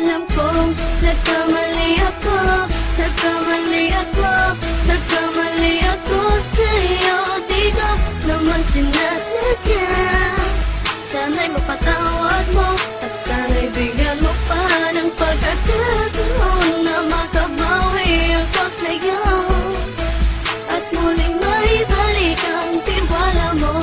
Alam kong nagkamali ako, nagkamali ako, nagkamali ako sa'yo. Di ko naman sinasadya. Sana'y mapatawad mo at sana'y bigyan mo pa ng pagkakataon na makabawi ako sa'yo at muling maibalik ang tiwala mo.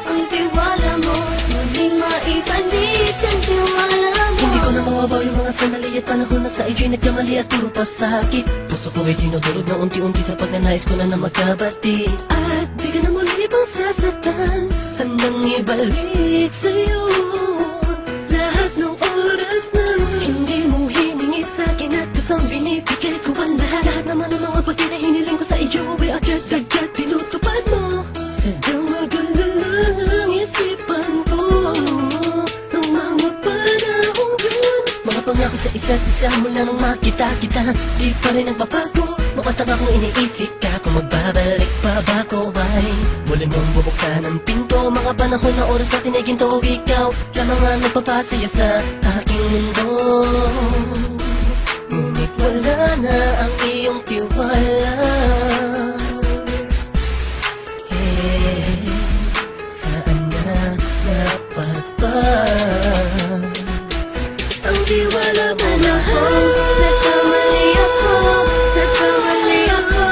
Ang tiwala mo, muling maibalik ang tiwala mo. Hindi ko na mawabaw yung mga sandali at panahon na sa iyo'y nagkamali at puro pasakit. Puso ko ay dinudulog na unti-unti sa pagnanais ko na magkabati. At di ka na muli pang sasaktan, handang ibalik sa'yo lahat ng oras na hindi mo hiningi sa'kin at kusang binibigay ko ang lahat. Lahat naman ng mga pagkain na hiniling ko sa iyo ay agad-agad tinutupad mo. Sadyang magulo lang isipan ko ng mga panahon yun. Mga pangako sa isa't isa mula nung makita kita, di pa rin nagbabago. Mukhang akong iniisip ka kung magbabalik pa ba ko ay muli mong bubuksan ang pinto. Mga panahon na oras natin ay ginto, ikaw lamang ang nagpapasaya sa aking mundo. Ngunit wala na ang iyong tiwala. Saan na dapat ba ang tiwala mo? Nagkamali ako, nagkamali ako,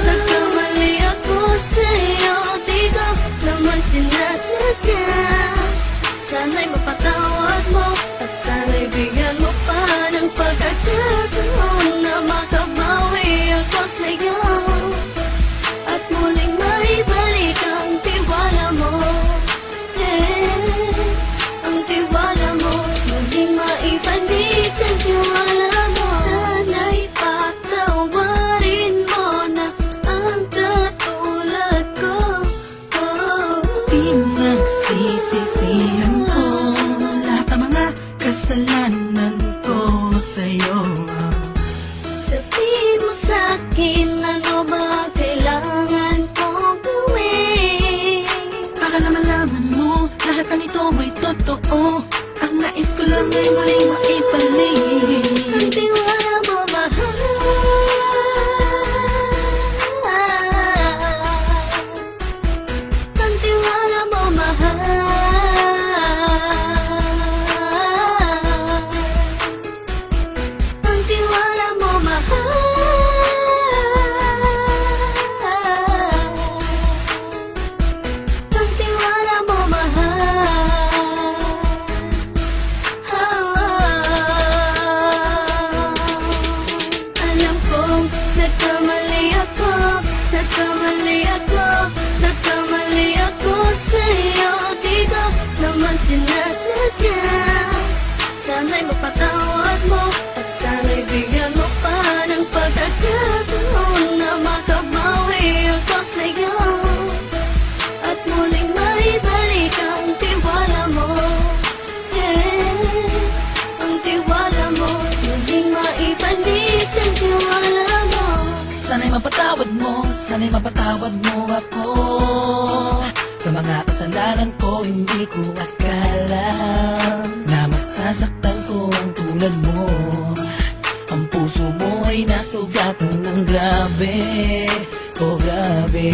nagkamali ako sa'yo. Di ko naman sinasadya. Sana'y mapatawad mo at sana'y bigyan mo pa ng pagkakataon na makabawi ako sa'yo at muling maibalik ang tiwala mo. Ang tiwala mo, muling maibalik ang tiwala mo. Sana'y patawarin mo na ang katulad ko. Pinagsisisihan ko lahat ng mga kasalanan ko sa'yo. Sabihin mo sa'kin ano ba kailangan kong gawin Para malaman mo lahat ng ito ay totoo. Ang nais ko lang ay muling maibalik ang tiwala mo, mahal. Ang tiwala mo, mahal. Ang tiwala mo, mahal. Ang tiwala mo, mahal. Alam kong nagkamali ako, nagkamali ako, nagkamali ako sa'yo. Di ko naman sinasadya. Sana'y mapatawad mo at sana'y bigyan mo pa ng pagkakataon na makabawi ako sa'yo at muling maibalik ang tiwala mo. Ang tiwala mo, muling maibalik ang tiwala mo. Sana'y mapatawad mo, sana'y mapatawad mo ako sa mga kasalanan ko. Hindi ko akala na masasaktan ko ang tulad mo. Ang puso mo ay nasugatan ng grabe, oh grabe.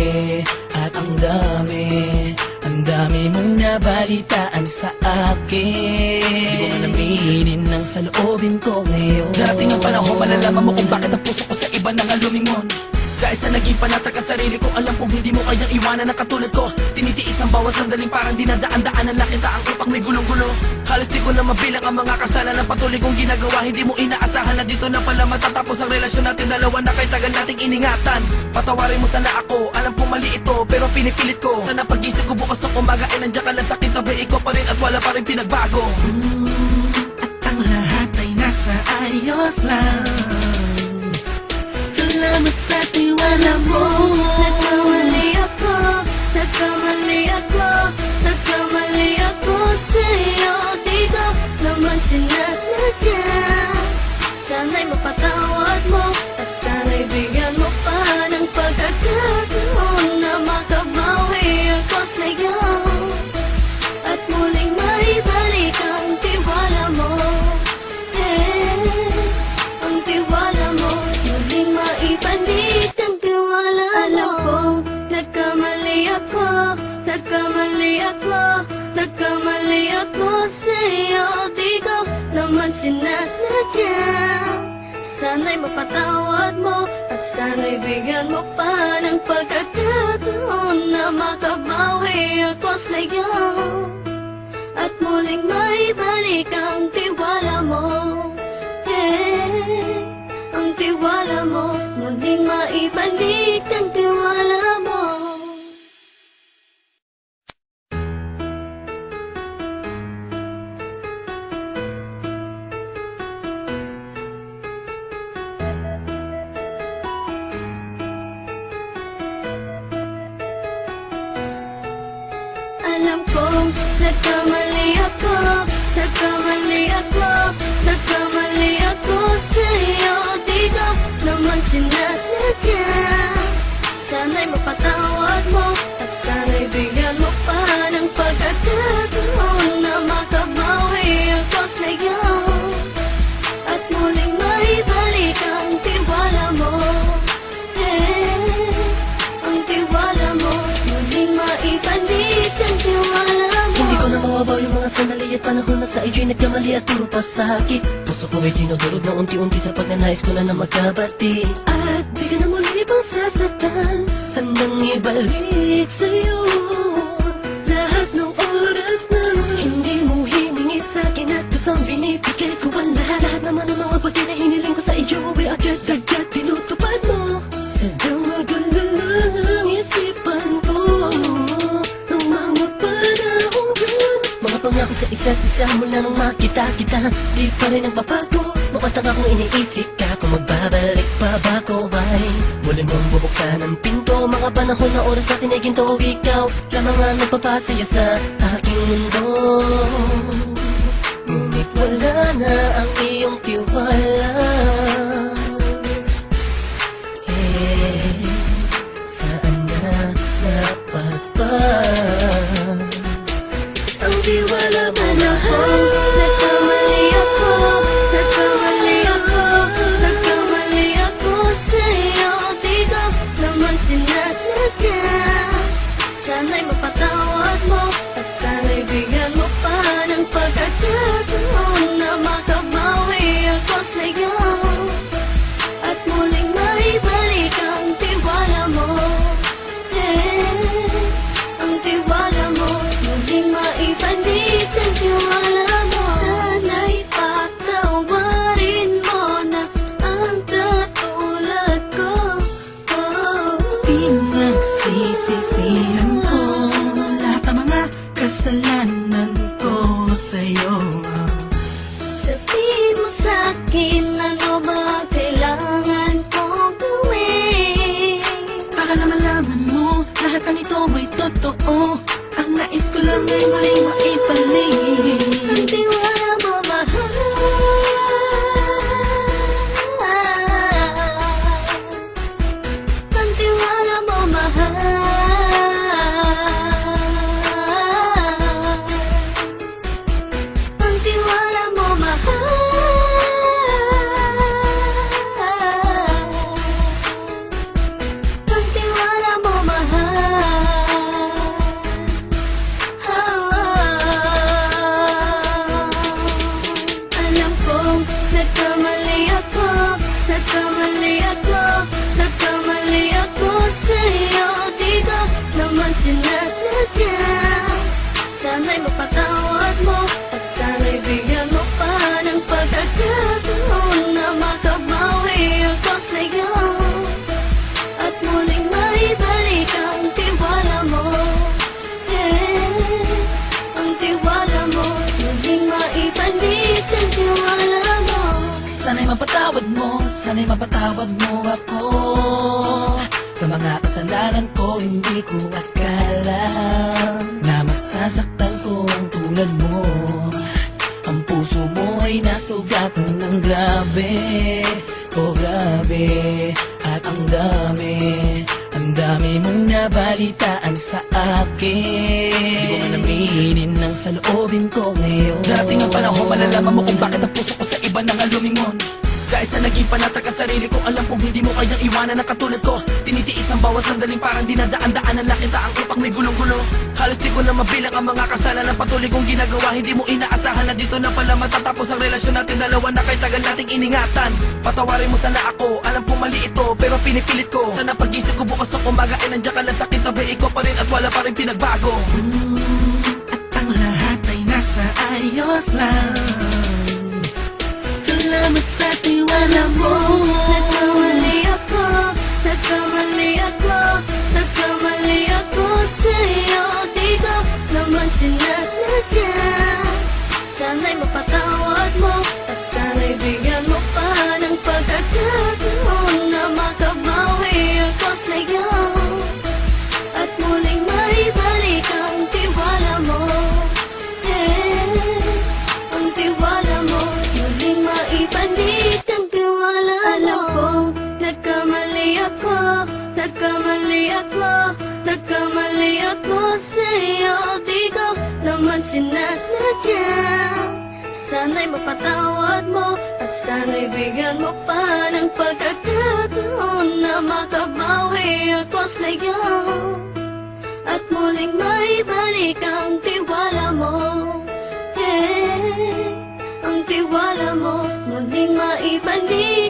At ang dami mong nabalitaan sa akin. Di ko man aminin ang saloobin ko ngayon. Darating ang panahon, malalaman mo kung bakit ang puso ko sa iba nang lumingon. Dahil sa naging panatag ka sarili ko, alam kong hindi mo kayang iwanan na katulad ko. Tinitiis ang bawat sandaling parang dinadaan-daan ang lakita ang utak may gulong-gulo. Halos di ko na mabilang ang mga kasalanan patuloy kong ginagawa. Hindi mo inaasahan na dito na pala matatapos ang relasyon natin dalawa na kay tagal nating iningatan. Patawarin mo sana ako, alam kong mali ito pero pinipilit ko. Sana pag-isip ko bukas ng umaga ay nandiyan ka lang sa akin, tabi ko pa rin at wala pa rin pinagbago. At ang lahat ay nasa ayos lang. Salamat sa tiwala mo. Nagkamali ako, nagkamali ako, nagkamali ako sa'yo. Di ko naman sinasadya. Sana'y mapatawad mo at sana'y bigyan mo pa ng pagkakataon na makabawi ako sa'yo at muling maibalik ang tiwala sinasadya. Sana'y mapatawad mo at sana'y bigyan mo pa ng pagkakataon na makabawi ako sa'yo at muling maibalik ang tiwala mo. Ang tiwala mo, muling maibalik ang tiwala mo. Alam kong nagkamali ako, nagkamali ako, nagkamali ako sa'yo. Di ko naman sinasadya. Sana'y mapatawad mo at sana'y bigyan mo pa ng pagkakataon na makabawi ako sa'yo at muling maibalik ang tiwala mo. Ang tiwala mo, muling maibalik ang tiwala mo. Hindi ko na mawabaw yung mga sandali at panahon na sa iyo'y nagkamali at puro pasakit. Puso ko ay dinudurog na unti-unti sa pagnanais ko na makabati. At di ka na muli pang sasaktan, handang ibalik sa'yo lahat ng oras na hindi mo hiningi sa'kin at kusang binibigay ko ang lahat. Lahat naman ng mga bagay na hiniling ko sa iyo ay agad-agad tinutupad mo. Sadyang magulo lang ang isipan ko ng mga panahon yun. Mga pangako sa isa't isa mula nung makita kita, di pa rin nagbabago. Mukhang akong iniisip ka kung magbabalik pa ba ko ay muli mong bubuksan ang pinto. Mga panahon na oras natin ay ginto, ikaw lamang ang nagpapasaya sa aking mundo. Ngunit wala na ang iyong tiwala. Saan na dapat ba ang tiwala mo? Nagkamali ako, nagkamali ako, nagkamali ako sa'yo. Di ko naman sinasadya. Sana'y mapatawad mo at sana'y bigyan mo pa ng pagkakataon na makabawi ako sa'yo at muling maibalik ang tiwala mo. Ang tiwala mo, muling maibalik ang tiwala mo. Sana'y patawarin mo na ang katulad ko. Pinagsisisihan ko lahat ng mga kasalanan ko sa'yo. Sabihin mo sa'kin ano ba kailangan kong gawin. Para malaman mo lahat ng ito ay totoo. Ang nais ko lang ay muling maibalik Ang tiwala mo, mahal. Ang tiwala mo, mahal. Ang tiwala mo, mahal. Ang tiwala mo, mahal. Alam kong nagkamali ako, nagkamali ako, nagkamali ako sa'yo. Di ko naman sinasadya. Sana'y mapatawad mo at sana'y bigyan mo pa ng pagkakataon na makabawi ako sa'yo at muling maibalik ang tiwala mo. Ang tiwala mo, muling maibalik ang tiwala mo. Sana'y mapatawad mo, sana'y mapatawad mo ako sa mga kasalanan ko. Hindi ko akala na masasaktan ko ang tulad mo. Ang puso mo ay nasugatan ng grabe. Oh grabe, at ang dami mong nabalitaan sa akin. Di ko man aminin ang saloobin ko ngayon. Darating ang panahon, malalaman mo kung bakit ang puso ko sa iba nang alumingon. Dahil sa naging panatag ka sarili ko, alam kong hindi mo kayang iwanan na katulad ko. Tinitiis ang bawat sandaling parang dinadaan-daan ng lakita ang utak may gulong-gulo. Halos di ko na mabilang ang mga kasalanan patuloy kong ginagawa. Hindi mo inaasahan na dito na pala matatapos ang relasyon natin dalawa na kay tagal nating iningatan. Patawarin mo sana ako, alam kong mali ito pero pinipilit ko. Sana pag-isip ko bukas ng umaga ay nandiyan ka lang sa akin, tabi ko pa rin at wala pa rin pinagbago. At ang lahat ay nasa ayos lang. Salamat sa tiwala mo. Nagkamali ako, nagkamali ako, nagkamali ako sa'yo. Di ko naman sinasadya. Sana'y mapatawad mo at sana'y bigyan mo pa ng pagkakataon na makabawi ako sa'yo. At muling maibalik ang tiwala mo. Ang tiwala mo, muling maibalik ang tiwala mo. Alam kong nagkamali ako, nagkamali ako, nagkamali ako sa'yo. Di ko naman sinasadya. Sana'y mapatawad mo at sana'y bigyan mo pa ng pagkakataon na makabawi ako sa'yo. At muling maibalik ang tiwala mo. Ang tiwala mo, muling maibalik